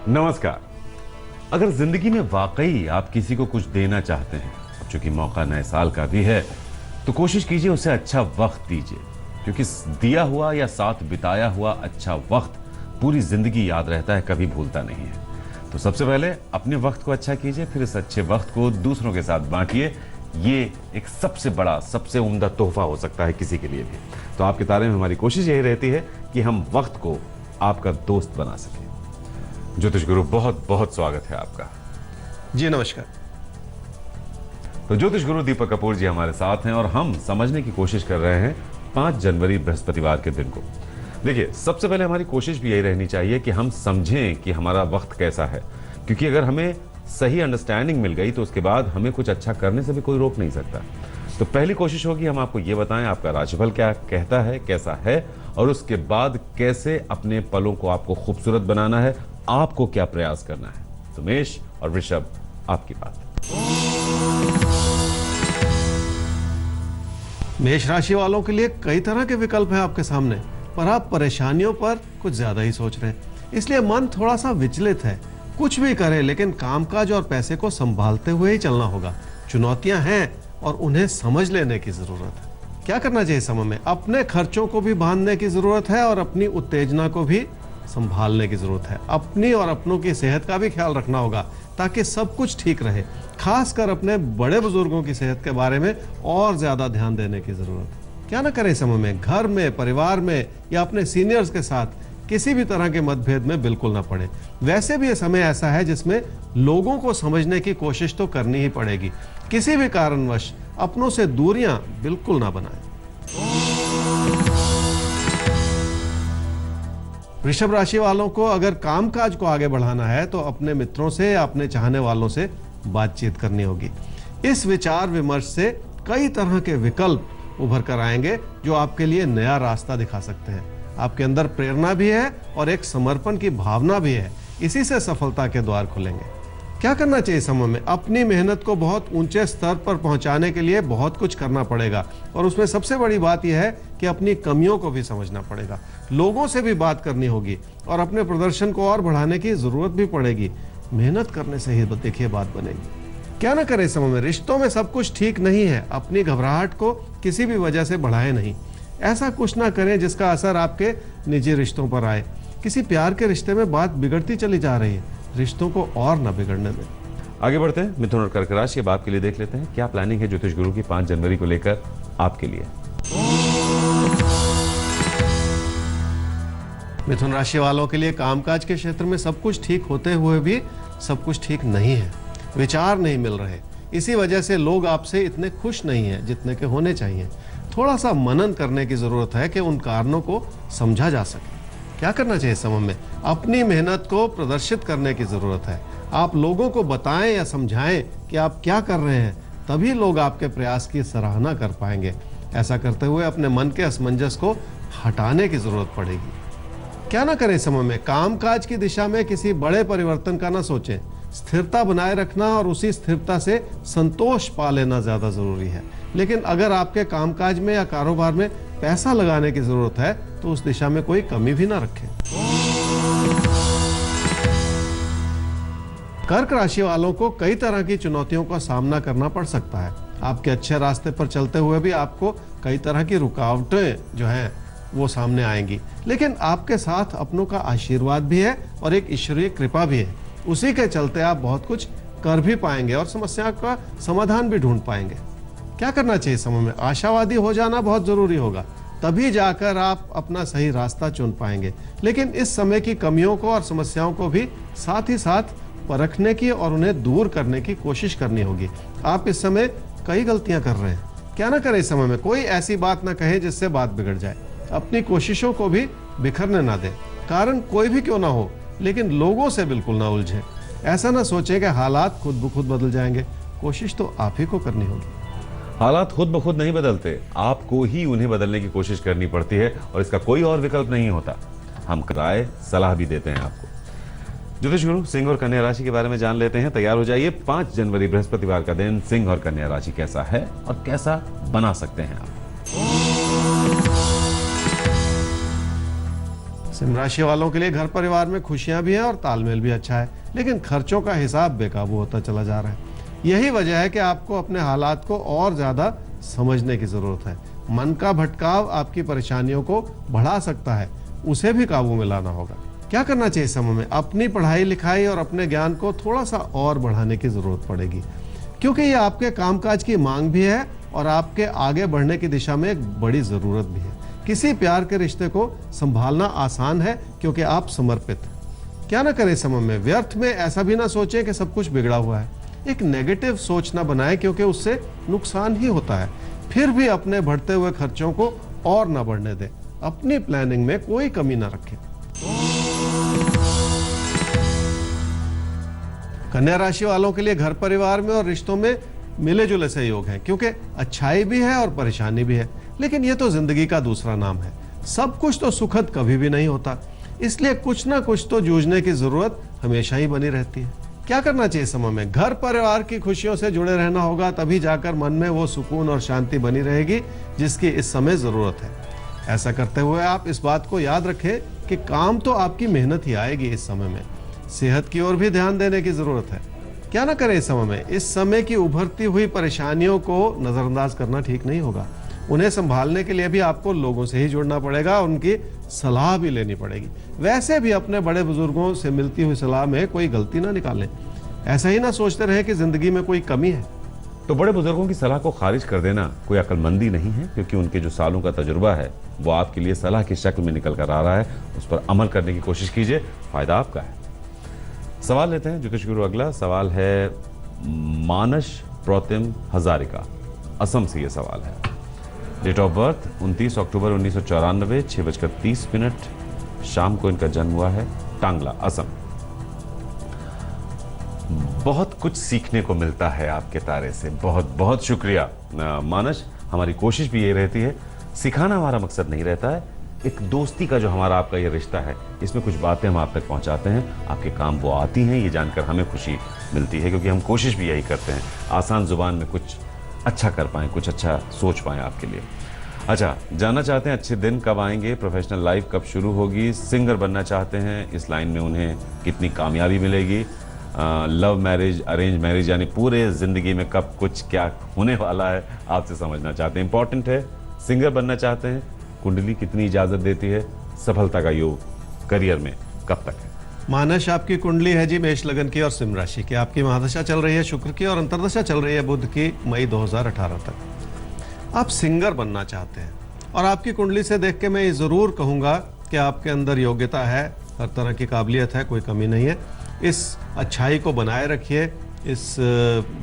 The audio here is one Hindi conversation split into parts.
नमस्कार। अगर जिंदगी में वाकई आप किसी को कुछ देना चाहते हैं, चूंकि मौका नए साल का भी है, तो कोशिश कीजिए उसे अच्छा वक्त दीजिए, क्योंकि दिया हुआ या साथ बिताया हुआ अच्छा वक्त पूरी जिंदगी याद रहता है, कभी भूलता नहीं है। तो सबसे पहले अपने वक्त को अच्छा कीजिए, फिर इस अच्छे वक्त को दूसरों के साथ बांटिए। ये एक सबसे बड़ा, सबसे उम्दा तोहफा हो सकता है किसी के लिए भी। तो आपके तारे में हमारी कोशिश यही रहती है कि हम वक्त को आपका दोस्त बना सकें। ज्योतिष गुरु, बहुत बहुत स्वागत है आपका। जी नमस्कार। तो ज्योतिष गुरु दीपक कपूर जी हमारे साथ हैं और हम समझने की कोशिश कर रहे हैं 5 जनवरी बृहस्पतिवार के दिन को। देखिए, सबसे पहले हमारी कोशिश भी यही रहनी चाहिए कि हम समझें कि हमारा वक्त कैसा है, क्योंकि अगर हमें सही अंडरस्टैंडिंग मिल गई तो उसके बाद हमें कुछ अच्छा करने से भी कोई रोक नहीं सकता। तो पहली कोशिश होगी हम आपको ये बताएं आपका राशिफल क्या कहता है, कैसा है, और उसके बाद कैसे अपने पलों को आपको खूबसूरत बनाना है, आपको क्या प्रयास करना है। तो मेष और वृषभ, आपकी बात। मेष राशि वालों के लिए कई तरह के विकल्प हैं आपके सामने, पर आप परेशानियों पर कुछ ज्यादा ही सोच रहे हैं, इसलिए मन थोड़ा सा विचलित है। कुछ भी करें, लेकिन कामकाज और पैसे को संभालते हुए ही चलना होगा। चुनौतियां हैं और उन्हें समझ लेने की जरूरत है। क्या करना चाहिए समय में? अपने खर्चों को भी बांधने की जरूरत है और अपनी उत्तेजना को भी संभालने की जरूरत है। अपनी और अपनों की सेहत का भी ख्याल रखना होगा ताकि सब कुछ ठीक रहे। खासकर अपने बड़े बुजुर्गों की सेहत के बारे में और ज्यादा ध्यान देने की जरूरत है। क्या ना करें समय में? घर में, परिवार में या अपने सीनियर्स के साथ किसी भी तरह के मतभेद में बिल्कुल ना पड़े। वैसे भी ये समय ऐसा है जिसमें लोगों को समझने की कोशिश तो करनी ही पड़ेगी। किसी भी कारणवश अपनों से दूरियां बिल्कुल ना बनाएं। वृषभ राशि वालों को अगर कामकाज को आगे बढ़ाना है तो अपने मित्रों से या अपने चाहने वालों से बातचीत करनी होगी। इस विचार विमर्श से कई तरह के विकल्प उभर कर आएंगे जो आपके लिए नया रास्ता दिखा सकते हैं। आपके अंदर प्रेरणा भी है और एक समर्पण की भावना भी है। इसी से सफलता के द्वार खुलेंगे। क्या करना चाहिए समय में? अपनी मेहनत को बहुत ऊंचे स्तर पर पहुंचाने के लिए बहुत कुछ करना पड़ेगा, और उसमें सबसे बड़ी बात यह है कि अपनी कमियों को भी समझना पड़ेगा। लोगों से भी बात करनी होगी और अपने प्रदर्शन को और बढ़ाने की जरूरत भी पड़ेगी। मेहनत करने से ही देखिए बात बनेगी। क्या ना करें समय में? रिश्तों में सब कुछ ठीक नहीं है। अपनी घबराहट को किसी भी वजह से बढ़ाए नहीं। ऐसा कुछ ना करें जिसका असर आपके निजी रिश्तों पर आए। किसी प्यार के रिश्ते में बात बिगड़ती चली जा रही है, रिश्तों को और न बिगड़ने दें। आगे बढ़ते हैं मिथुन और कर्क राशि के बात के लिए देख लेते हैं क्या प्लानिंग है ज्योतिष गुरु की 5 जनवरी को लेकर आपके लिए। मिथुन राशि वालों के लिए कामकाज के क्षेत्र में सब कुछ ठीक होते हुए भी सब कुछ ठीक नहीं है। विचार नहीं मिल रहे, इसी वजह से लोग आपसे इतने खुश नहीं हैं जितने के होने चाहिए। थोड़ा सा मनन करने की जरूरत है कि उन कारणों को समझा जा सके। क्या करना चाहिए समय में? अपनी मेहनत को प्रदर्शित करने की जरूरत है। आप लोगों को बताएं या समझाएं कि आप क्या कर रहे हैं, तभी लोग आपके प्रयास की सराहना कर पाएंगे। ऐसा करते हुए अपने मन के असमंजस को हटाने की जरूरत पड़ेगी। क्या ना करें समय में? कामकाज की दिशा में किसी बड़े परिवर्तन का ना सोचें। स्थिरता बनाए रखना और उसी स्थिरता से संतोष पा लेना ज्यादा जरूरी है। लेकिन अगर आपके कामकाज में या कारोबार में पैसा लगाने की जरूरत है तो उस दिशा में कोई कमी भी ना रखें। कर्क राशि वालों को कई तरह की चुनौतियों का सामना करना पड़ सकता है। आपके अच्छे रास्ते पर चलते हुए भी आपको कई तरह की रुकावटें जो हैं वो सामने आएंगी, लेकिन आपके साथ अपनों का आशीर्वाद भी है और एक ईश्वरीय कृपा भी है। उसी के चलते आप बहुत कुछ कर भी पाएंगे और समस्या का समाधान भी ढूंढ पाएंगे। क्या करना चाहिए समय में? आशावादी हो जाना बहुत जरूरी होगा, तभी जाकर आप अपना सही रास्ता चुन पाएंगे। लेकिन इस समय की कमियों को और समस्याओं को भी साथ ही साथ परखने की और उन्हें दूर करने की कोशिश करनी होगी। आप इस समय कई गलतियां कर रहे हैं। क्या ना करें समय में? कोई ऐसी बात ना कहे जिससे बात बिगड़ जाए। अपनी कोशिशों को भी बिखरने ना दें। कारण कोई भी क्यों ना हो, लेकिन लोगों से बिल्कुल ना उलझे। ऐसा ना सोचें कि हालात खुद ब खुद बदल जाएंगे। कोशिश तो आप ही को करनी होगी। हालात खुद ब खुद नहीं बदलते, आपको ही उन्हें बदलने की कोशिश करनी पड़ती है और इसका कोई और विकल्प नहीं होता। हम राय सलाह भी देते हैं आपको। ज्योतिष गुरु सिंह और कन्या राशि के बारे में जान लेते हैं। तैयार हो जाइए। 5 जनवरी बृहस्पतिवार का दिन सिंह और कन्या राशि कैसा है और कैसा बना सकते हैं आप। सिंह राशि वालों के लिए घर परिवार में खुशियां भी हैं और तालमेल भी अच्छा है, लेकिन खर्चों का हिसाब बेकाबू होता चला जा रहा है। यही वजह है कि आपको अपने हालात को और ज्यादा समझने की जरूरत है। मन का भटकाव आपकी परेशानियों को बढ़ा सकता है, उसे भी काबू में लाना होगा। क्या करना चाहिए इस समय में? अपनी पढ़ाई लिखाई और अपने ज्ञान को थोड़ा सा और बढ़ाने की जरूरत पड़ेगी, क्योंकि ये आपके कामकाज की मांग भी है और आपके आगे बढ़ने की दिशा में एक बड़ी जरूरत भी है। किसी प्यार के रिश्ते को संभालना आसान है क्योंकि आप समर्पित हैं। क्या ना करें इस समय में? व्यर्थ में ऐसा भी ना सोचें कि सब कुछ बिगड़ा हुआ है। एक नेगेटिव सोच ना बनाएं, क्योंकि उससे नुकसान ही होता है। फिर भी अपने बढ़ते हुए खर्चों को और ना बढ़ने दें। अपनी प्लानिंग में कोई कमी ना रखें। कन्या राशि वालों के लिए घर परिवार में और रिश्तों में मिले जुले सहयोग है, क्योंकि अच्छाई भी है और परेशानी भी है, लेकिन ये तो जिंदगी का दूसरा नाम है। सब कुछ तो सुखद कभी भी नहीं होता, इसलिए कुछ ना कुछ तो जूझने की जरूरत हमेशा ही बनी रहती है। क्या करना चाहिए समय में? घर परिवार की खुशियों से जुड़े रहना होगा, तभी जाकर मन में वो सुकून और शांति बनी रहेगी जिसकी इस समय जरूरत है। ऐसा करते हुए आप इस बात को याद रखें कि काम तो आपकी मेहनत ही आएगी इस समय में। सेहत की ओर भी ध्यान देने की जरूरत है। क्या ना करें इस समय में? इस समय की उभरती हुई परेशानियों को नजरअंदाज करना ठीक नहीं होगा। उन्हें संभालने के लिए भी आपको लोगों से ही जुड़ना पड़ेगा, उनकी सलाह भी लेनी पड़ेगी। वैसे भी अपने बड़े बुजुर्गों से मिलती हुई सलाह में कोई गलती ना निकालें। ऐसा ही ना सोचते रहे कि जिंदगी में कोई कमी है। तो बड़े बुजुर्गों की सलाह को खारिज कर देना कोई अक्लमंदी नहीं है, क्योंकि उनके जो सालों का तजुर्बा है वो आपके लिए सलाह की शक्ल में निकल कर आ रहा है। उस पर अमल करने की कोशिश कीजिए, फायदा आपका है। सवाल लेते हैं जो गुरु। अगला सवाल है मानस प्रोतिम हजारिका, असम से ये सवाल है। डेट ऑफ बर्थ 29 अक्टूबर 1994, 6:30 शाम को इनका जन्म हुआ है, टांगला, असम। बहुत कुछ सीखने को मिलता है आपके तारे से, बहुत बहुत शुक्रिया मानस। हमारी कोशिश भी ये रहती है, सिखाना हमारा मकसद नहीं रहता है। एक दोस्ती का जो हमारा आपका ये रिश्ता है, इसमें कुछ बातें हम आप तक पहुंचाते हैं, आपके काम वो आती हैं, ये जानकर हमें खुशी मिलती है, क्योंकि हम कोशिश भी यही करते हैं, आसान जुबान में कुछ अच्छा कर पाएं, कुछ अच्छा सोच पाएं आपके लिए। अच्छा, जानना चाहते हैं अच्छे दिन कब आएंगे, प्रोफेशनल लाइफ कब शुरू होगी, सिंगर बनना चाहते हैं, इस लाइन में उन्हें कितनी कामयाबी मिलेगी, लव मैरिज, अरेंज मैरिज, यानी पूरे जिंदगी में कब कुछ क्या होने वाला है, आपसे समझना चाहते हैं। इंपॉर्टेंट है, सिंगर बनना चाहते हैं, कुंडली कितनी इजाजत देती है, सफलता का योग करियर में कब तक है। मानस, आपकी कुंडली है जी मेष लगन की और सिंह राशि की। आपकी महादशा चल रही है शुक्र की और अंतर्दशा चल रही है बुध की, मई 2018 तक। आप सिंगर बनना चाहते हैं और आपकी कुंडली से देख के मैं ये जरूर कहूंगा कि आपके अंदर योग्यता है, हर तरह की काबिलियत है, कोई कमी नहीं है। इस अच्छाई को बनाए रखिए। इस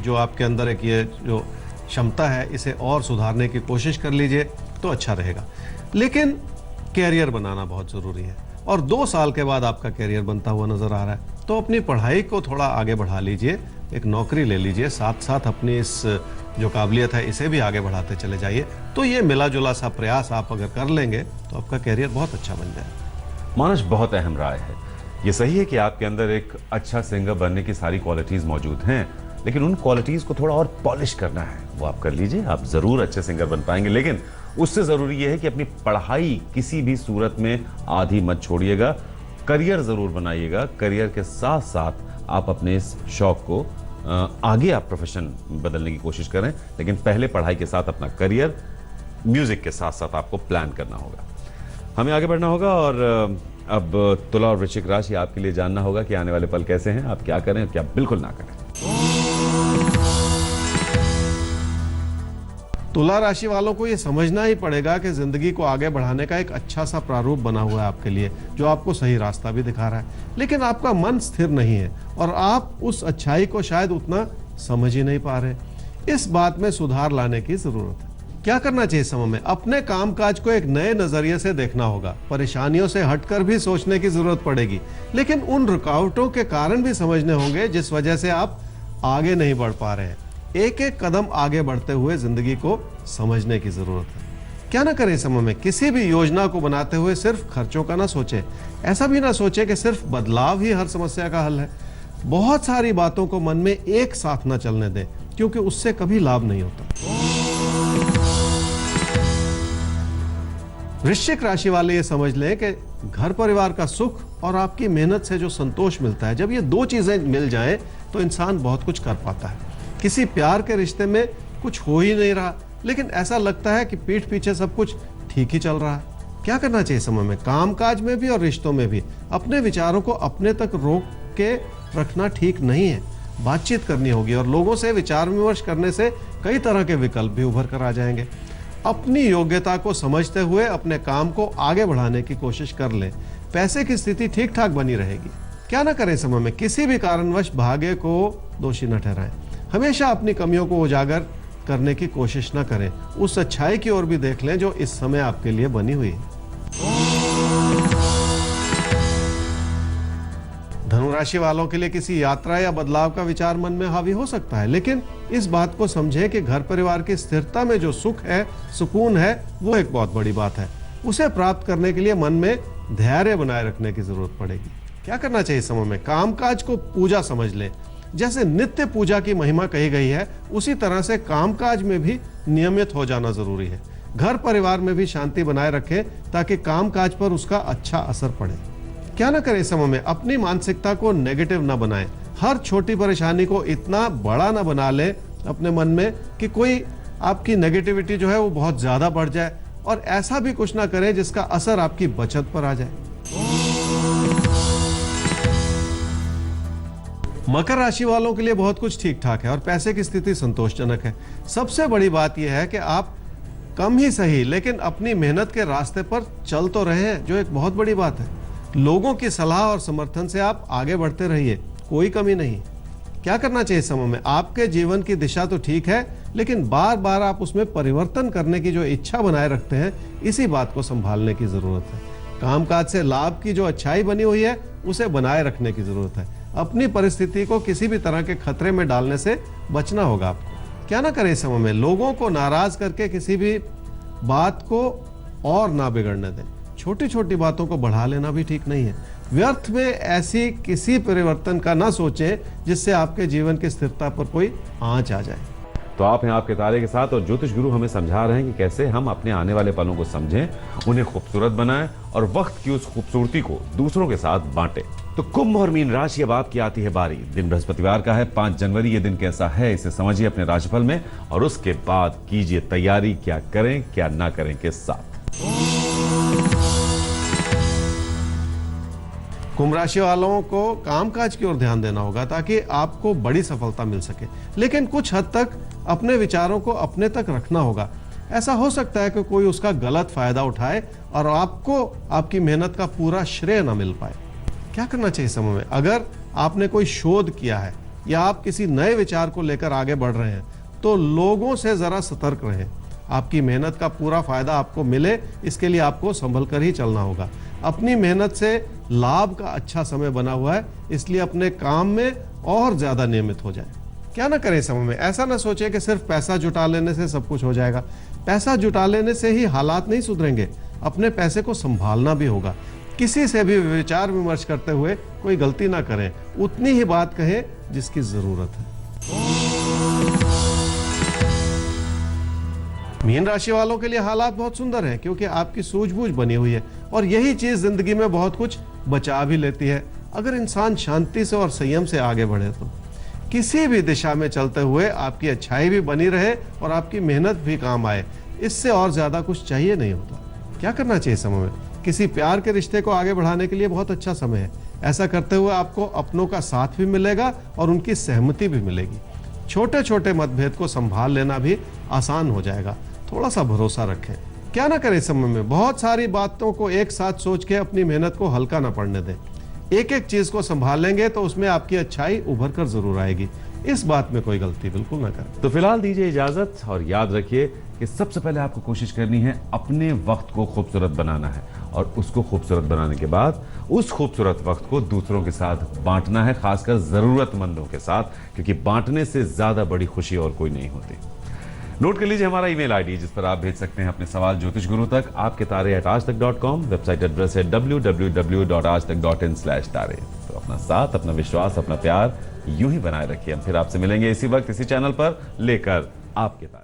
जो आपके अंदर एक ये जो क्षमता है, इसे और सुधारने की कोशिश कर लीजिए तो अच्छा रहेगा। लेकिन कैरियर बनाना बहुत ज़रूरी है और 2 साल के बाद आपका कैरियर बनता हुआ नज़र आ रहा है, तो अपनी पढ़ाई को थोड़ा आगे बढ़ा लीजिए, एक नौकरी ले लीजिए, साथ साथ अपनी इस जो काबिलियत है इसे भी आगे बढ़ाते चले जाइए। तो ये मिला जुला सा प्रयास आप अगर कर लेंगे तो आपका कैरियर बहुत अच्छा बन जाए। मानस, बहुत अहम राय है। ये सही है कि आपके अंदर एक अच्छा सिंगर बनने की सारी क्वालिटीज़ मौजूद हैं, लेकिन उन क्वालिटीज़ को थोड़ा और पॉलिश करना है, वो आप कर लीजिए, आप ज़रूर अच्छे सिंगर बन पाएंगे। लेकिन उससे ज़रूरी ये है कि अपनी पढ़ाई किसी भी सूरत में आधी मत छोड़िएगा, करियर ज़रूर बनाइएगा। करियर के साथ साथ आप अपने इस शौक को आगे आप प्रोफेशन बदलने की कोशिश करें, लेकिन पहले पढ़ाई के साथ अपना करियर म्यूज़िक के साथ साथ आपको प्लान करना होगा। हमें आगे बढ़ना होगा और अब तुला और वृश्चिक राशि आपके लिए जानना होगा कि आने वाले पल कैसे हैं, आप क्या करें, क्या बिल्कुल ना करें। तुला राशि वालों को ये समझना ही पड़ेगा कि जिंदगी को आगे बढ़ाने का एक अच्छा सा प्रारूप बना हुआ है आपके लिए, जो आपको सही रास्ता भी दिखा रहा है, लेकिन आपका मन स्थिर नहीं है और आप उस अच्छाई को शायद उतना समझ ही नहीं पा रहे। इस बात में सुधार लाने की जरूरत है। क्या करना चाहिए समय में? अपने कामकाज को एक नए नजरिए से देखना होगा। परेशानियों से हटकर भी सोचने की जरूरत पड़ेगी, लेकिन उन रुकावटों के कारण भी समझने होंगे जिस वजह से आप आगे नहीं बढ़ पा रहे हैं। एक एक कदम आगे बढ़ते हुए जिंदगी को समझने की जरूरत है। क्या ना करें समय में? किसी भी योजना को बनाते हुए सिर्फ खर्चों का ना सोचें। ऐसा भी ना सोचें कि सिर्फ बदलाव ही हर समस्या का हल है। बहुत सारी बातों को मन में एक साथ ना चलने दें, क्योंकि उससे कभी लाभ नहीं होता। वृश्चिक राशि वाले ये समझ लें कि घर परिवार का सुख और आपकी मेहनत से जो संतोष मिलता है, जब ये दो चीजें मिल जाएं तो इंसान बहुत कुछ कर पाता है। किसी प्यार के रिश्ते में कुछ हो ही नहीं रहा, लेकिन ऐसा लगता है कि पीठ पीछे सब कुछ ठीक ही चल रहा है। क्या करना चाहिए समय में? कामकाज में भी और रिश्तों में भी अपने विचारों को अपने तक रोक के रखना ठीक नहीं है। बातचीत करनी होगी और लोगों से विचार विमर्श करने से कई तरह के विकल्प भी उभर कर आ जाएंगे। अपनी योग्यता को समझते हुए अपने काम को आगे बढ़ाने की कोशिश कर लें। पैसे की स्थिति ठीक ठाक बनी रहेगी। क्या ना करें समय में? किसी भी कारणवश भाग्य को दोषी न ठहराएं। हमेशा अपनी कमियों को उजागर करने की कोशिश न करें। उस अच्छाई की ओर भी देख लें जो इस समय आपके लिए बनी हुई है। धनु राशि वालों के लिए किसी यात्रा या बदलाव का विचार मन में हावी हो सकता है, लेकिन इस बात को समझें कि घर परिवार की स्थिरता में जो सुख है, सुकून है, वो एक बहुत बड़ी बात है। उसे प्राप्त करने के लिए मन में धैर्य बनाए रखने की जरूरत पड़ेगी। क्या करना चाहिए समय में? कामकाज को पूजा समझ लें। जैसे नित्य पूजा की महिमा कही गई है, उसी तरह से कामकाज में भी नियमित हो जाना जरूरी है। घर परिवार में भी शांति बनाए रखें ताकि कामकाज पर उसका अच्छा असर पड़े। क्या ना करें समय में? अपनी मानसिकता को नेगेटिव ना बनाएं। हर छोटी परेशानी को इतना बड़ा ना बना ले अपने मन में कि कोई आपकी नेगेटिविटी जो है वो बहुत ज्यादा बढ़ जाए, और ऐसा भी कुछ ना करें जिसका असर आपकी बचत पर आ जाए। मकर राशि वालों के लिए बहुत कुछ ठीक ठाक है और पैसे की स्थिति संतोषजनक है। सबसे बड़ी बात यह है कि आप कम ही सही लेकिन अपनी मेहनत के रास्ते पर चल तो रहे हैं, जो एक बहुत बड़ी बात है। लोगों की सलाह और समर्थन से आप आगे बढ़ते रहिए, कोई कमी नहीं। क्या करना चाहिए समय में? आपके जीवन की दिशा तो ठीक है, लेकिन बार बार आप उसमें परिवर्तन करने की जो इच्छा बनाए रखते हैं, इसी बात को संभालने की जरूरत है। कामकाज से लाभ की जो अच्छाई बनी हुई है, उसे बनाए रखने की जरूरत है। अपनी परिस्थिति को किसी भी तरह के खतरे में डालने से बचना होगा आपको। क्या ना करें समय में? लोगों को नाराज करके किसी भी बात को और ना बिगड़ने दें। छोटी छोटी बातों को बढ़ा लेना भी ठीक नहीं है। व्यर्थ में ऐसी किसी परिवर्तन का ना सोचें जिससे आपके जीवन की स्थिरता पर कोई आंच आ जाए। तो आप हैं आपके तारे के साथ, और ज्योतिष गुरु हमें समझा रहे हैं कि कैसे हम अपने आने वाले पलों को समझें, उन्हें खूबसूरत बनाएं और वक्त की उस खूबसूरती को दूसरों के साथ बांटें। तो कुंभ और मीन राशि अब आपकी आती है बारी। दिन बृहस्पतिवार का है, 5 जनवरी। ये दिन कैसा है इसे समझिए अपने राशिफल में, और उसके बाद कीजिए तैयारी, क्या करें क्या ना करें के साथ। कुंभ राशि वालों को कामकाज की ओर ध्यान देना होगा ताकि आपको बड़ी सफलता मिल सके, लेकिन कुछ हद तक अपने विचारों को अपने तक रखना होगा। ऐसा हो सकता है कि कोई उसका गलत फायदा उठाए और आपको आपकी मेहनत का पूरा श्रेय न मिल पाए। क्या करना चाहिए समय में? अगर आपने कोई शोध किया है या आप किसी नए विचार को लेकर आगे बढ़ रहे हैं, तो लोगों से जरा सतर्क रहें। आपकी मेहनत का पूरा फायदा आपको मिले, इसके लिए आपको संभल कर ही चलना होगा। अपनी मेहनत से लाभ का अच्छा समय बना हुआ है, इसलिए अपने काम में और ज्यादा नियमित हो जाए। क्या ना करें समय में? ऐसा ना सोचें कि सिर्फ पैसा जुटा लेने से सब कुछ हो जाएगा। पैसा जुटा लेने से ही हालात नहीं सुधरेंगे, अपने पैसे को संभालना भी होगा। किसी से भी विचार विमर्श करते हुए कोई गलती ना करें, उतनी ही बात कहें जिसकी जरूरत है। मीन राशि वालों के लिए हालात बहुत सुंदर हैं, क्योंकि आपकी सूझबूझ बनी हुई है और यही चीज जिंदगी में बहुत कुछ बचा भी लेती है, अगर इंसान शांति से और संयम से आगे बढ़े तो। किसी भी दिशा में चलते हुए आपकी अच्छाई भी बनी रहे और आपकी मेहनत भी काम आए, इससे और ज्यादा कुछ चाहिए नहीं होता। क्या करना चाहिए समय में? किसी प्यार के रिश्ते को आगे बढ़ाने के लिए बहुत अच्छा समय है। ऐसा करते हुए आपको अपनों का साथ भी मिलेगा और उनकी सहमति भी मिलेगी। छोटे छोटे मतभेद को संभाल लेना भी आसान हो जाएगा। थोड़ा सा भरोसा रखें। क्या ना करें समय में? बहुत सारी बातों को एक साथ सोच के अपनी मेहनत को हल्का ना पड़ने दें। एक एक चीज को संभाल लेंगे तो उसमें आपकी अच्छाई उभर कर जरूर आएगी। इस बात में कोई गलती बिल्कुल ना करें। तो फिलहाल दीजिए इजाजत, और याद रखिए कि सबसे पहले आपको कोशिश करनी है अपने वक्त को खूबसूरत बनाना है, और उसको खूबसूरत बनाने के बाद उस खूबसूरत वक्त को दूसरों के साथ बांटना है, खासकर जरूरतमंदों के साथ, क्योंकि बांटने से ज्यादा बड़ी खुशी और कोई नहीं होती। नोट कर लीजिए हमारा ईमेल आईडी, जिस पर आप भेज सकते हैं अपने सवाल ज्योतिष गुरु तक, आपके तारे@aajtak.com, वेबसाइट एड्रेस है www.aajtak.in/तारे। तो अपना साथ, अपना विश्वास, अपना प्यार यूं ही बनाए रखिए। हम फिर आपसे मिलेंगे इसी वक्त इसी चैनल पर, लेकर आपके तारे।